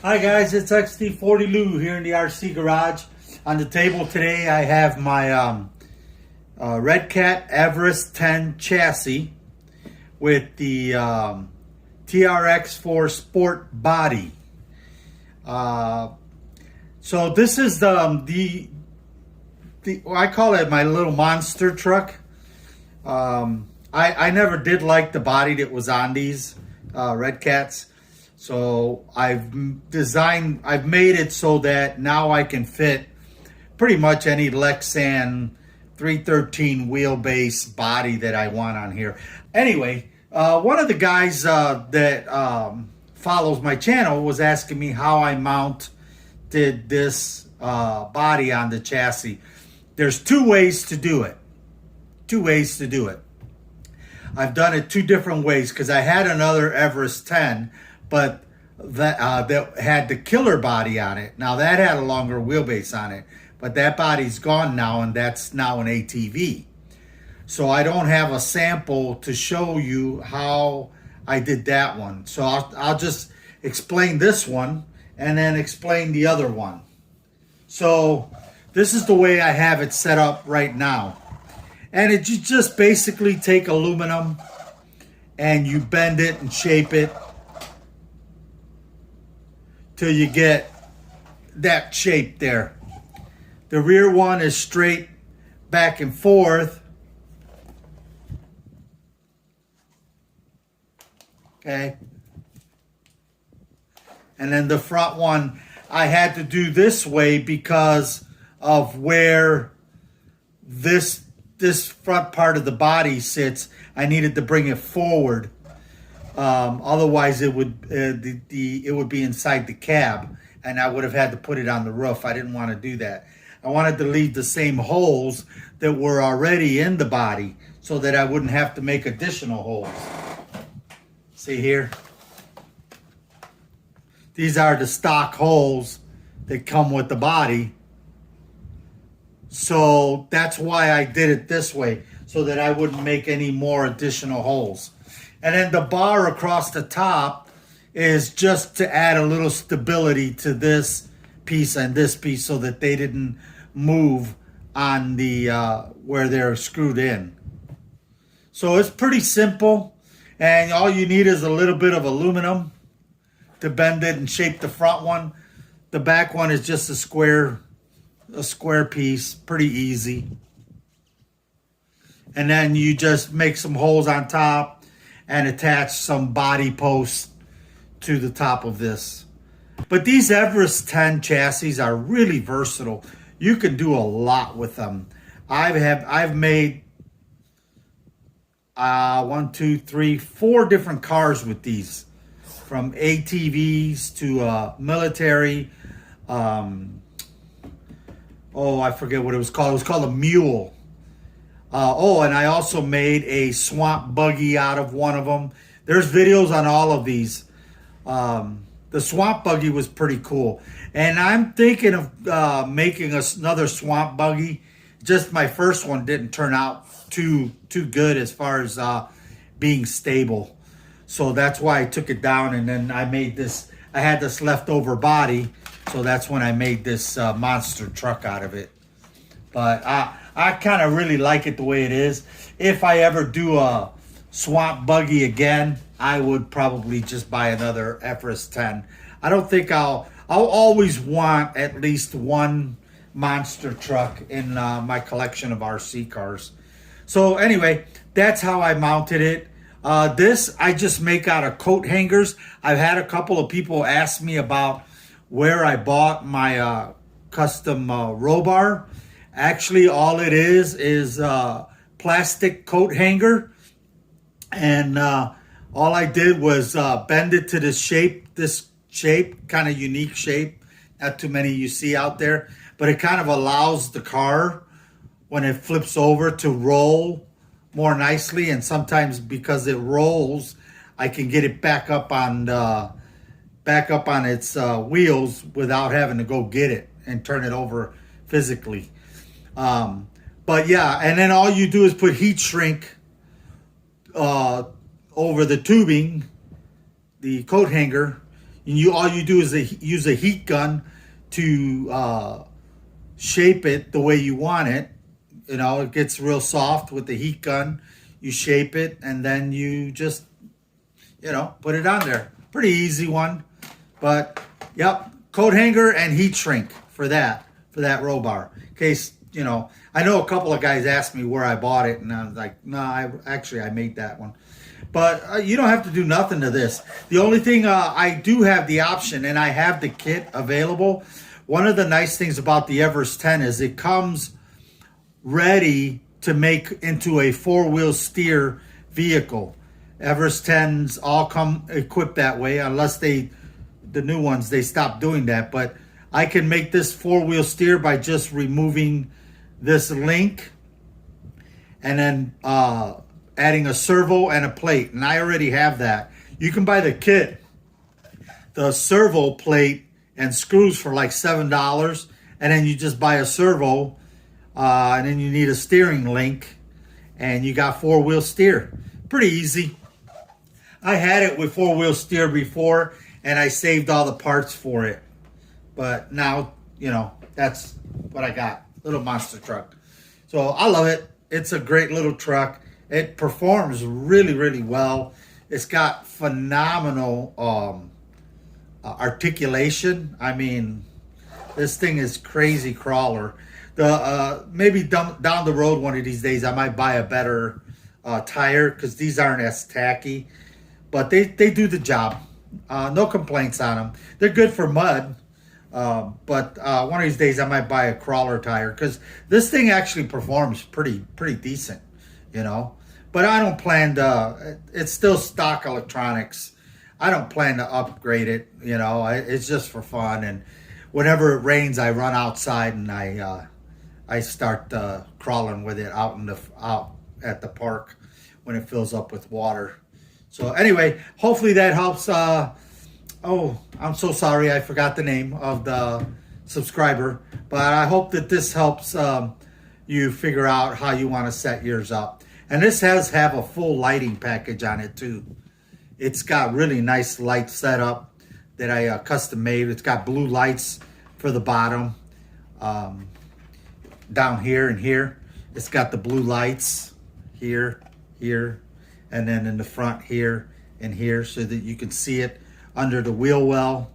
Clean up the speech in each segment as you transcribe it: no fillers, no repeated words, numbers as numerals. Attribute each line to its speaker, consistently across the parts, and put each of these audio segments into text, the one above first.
Speaker 1: Hi guys, it's XT40 Lou here in the RC garage. On the table today I have my Redcat Everest 10 chassis with the TRX4 Sport body. So this is the I call it my little monster truck. I never did like the body that was on these Redcats. So I've made it so that now I can fit pretty much any Lexan 313 wheelbase body that I want on here. Anyway, one of the guys that follows my channel was asking me how I mounted this body on the chassis. There's two ways to do it. I've done it two different ways because I had another Everest 10, but that had the killer body on it. Now that had a longer wheelbase on it, but that body's gone now, and that's now an ATV. So I don't have a sample to show you how I did that one. So I'll just explain this one and then explain the other one. So this is the way I have it set up right now. And you just basically take aluminum and you bend it and shape it till you get that shape there. The rear one is straight back and forth. Okay. And then the front one, I had to do this way because of where this front part of the body sits. I needed to bring it forward. Otherwise, it would be inside the cab, and I would have had to put it on the roof. I didn't want to do that. I wanted to leave the same holes that were already in the body so that I wouldn't have to make additional holes. See here? These are the stock holes that come with the body. So that's why I did it this way, so that I wouldn't make any more additional holes. And then the bar across the top is just to add a little stability to this piece and this piece so that they didn't move on the where they're screwed in. So it's pretty simple, and all you need is a little bit of aluminum to bend it and shape the front one. The back one is just a square piece, pretty easy. And then you just make some holes on top and attach some body posts to the top of this. But these Everest 10 chassis are really versatile. You can do a lot with them. I've made 4 different cars with these, from ATVs to military. I forget what it was called. It was called a mule. And I also made a swamp buggy out of one of them. There's videos on all of these. The swamp buggy was pretty cool. And I'm thinking of making another swamp buggy. Just my first one didn't turn out too good as far as being stable. So that's why I took it down, and then I made this. I had this leftover body, so that's when I made this monster truck out of it. But I kind of really like it the way it is. If I ever do a swamp buggy again, I would probably just buy another Everest 10. I don't think I'll always want at least one monster truck in my collection of RC cars. So anyway, that's how I mounted it. This I just make out of coat hangers. I've had a couple of people ask me about where I bought my custom row bar. Actually, all it is plastic coat hanger, and all I did was bend it to this shape, kind of unique shape. Not too many you see out there, but it kind of allows the car, when it flips over, to roll more nicely. And sometimes because it rolls, I can get it back up on its wheels without having to go get it and turn it over physically. But yeah, and then all you do is put heat shrink over the tubing, the coat hanger. And all you do is use a heat gun to shape it the way you want it. You know, it gets real soft with the heat gun. You shape it, and then you just, you know, put it on there. Pretty easy one. But, yep, coat hanger and heat shrink for that row bar. In case, you know, I know a couple of guys asked me where I bought it, and I was like, no, I made that one. But you don't have to do nothing to this. The only thing, I do have the option, and I have the kit available. One of the nice things about the Everest 10 is it comes ready to make into a four-wheel steer vehicle. Everest 10s all come equipped that way, unless the new ones, they stop doing that. But I can make this four-wheel steer by just removing this link and then adding a servo and a plate, and I already have that. You can buy the kit, the servo plate and screws for like $7, and then you just buy a servo, and then you need a steering link, and you got four-wheel steer. Pretty easy. I had it with four-wheel steer before, and I saved all the parts for it. But now, you know, that's what I got. Little monster truck. So I love it. It's a great little truck. It performs really, really well. It's got phenomenal articulation. I mean, this thing is crazy crawler. Maybe down the road one of these days, I might buy a better tire, because these aren't as tacky. But they do the job. No complaints on them. They're good for mud. But one of these days I might buy a crawler tire, because this thing actually performs pretty decent, you know. But I don't plan to, it's still stock electronics. I don't plan to upgrade it, you know. It's just for fun. And whenever it rains, I run outside and I start crawling with it out at the park when it fills up with water. So anyway, hopefully that helps. Oh, I'm so sorry, I forgot the name of the subscriber, but I hope that this helps you figure out how you want to set yours up. And this has a full lighting package on it too. It's got really nice light setup that I custom made. It's got blue lights for the bottom, down here and here. It's got the blue lights here, and then in the front here and here, so that you can see it under the wheel well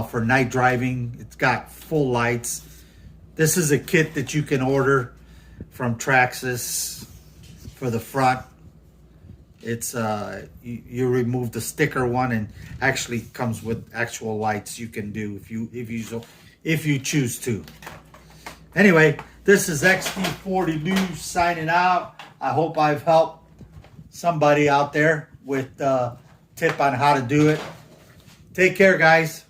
Speaker 1: for night driving. It's got full lights. This is a kit that you can order from Traxxas for the front. It's you remove the sticker one, and actually comes with actual lights you can do if you choose to. Anyway, this is XD40 News signing out. I hope I've helped somebody out there with a tip on how to do it. Take care, guys.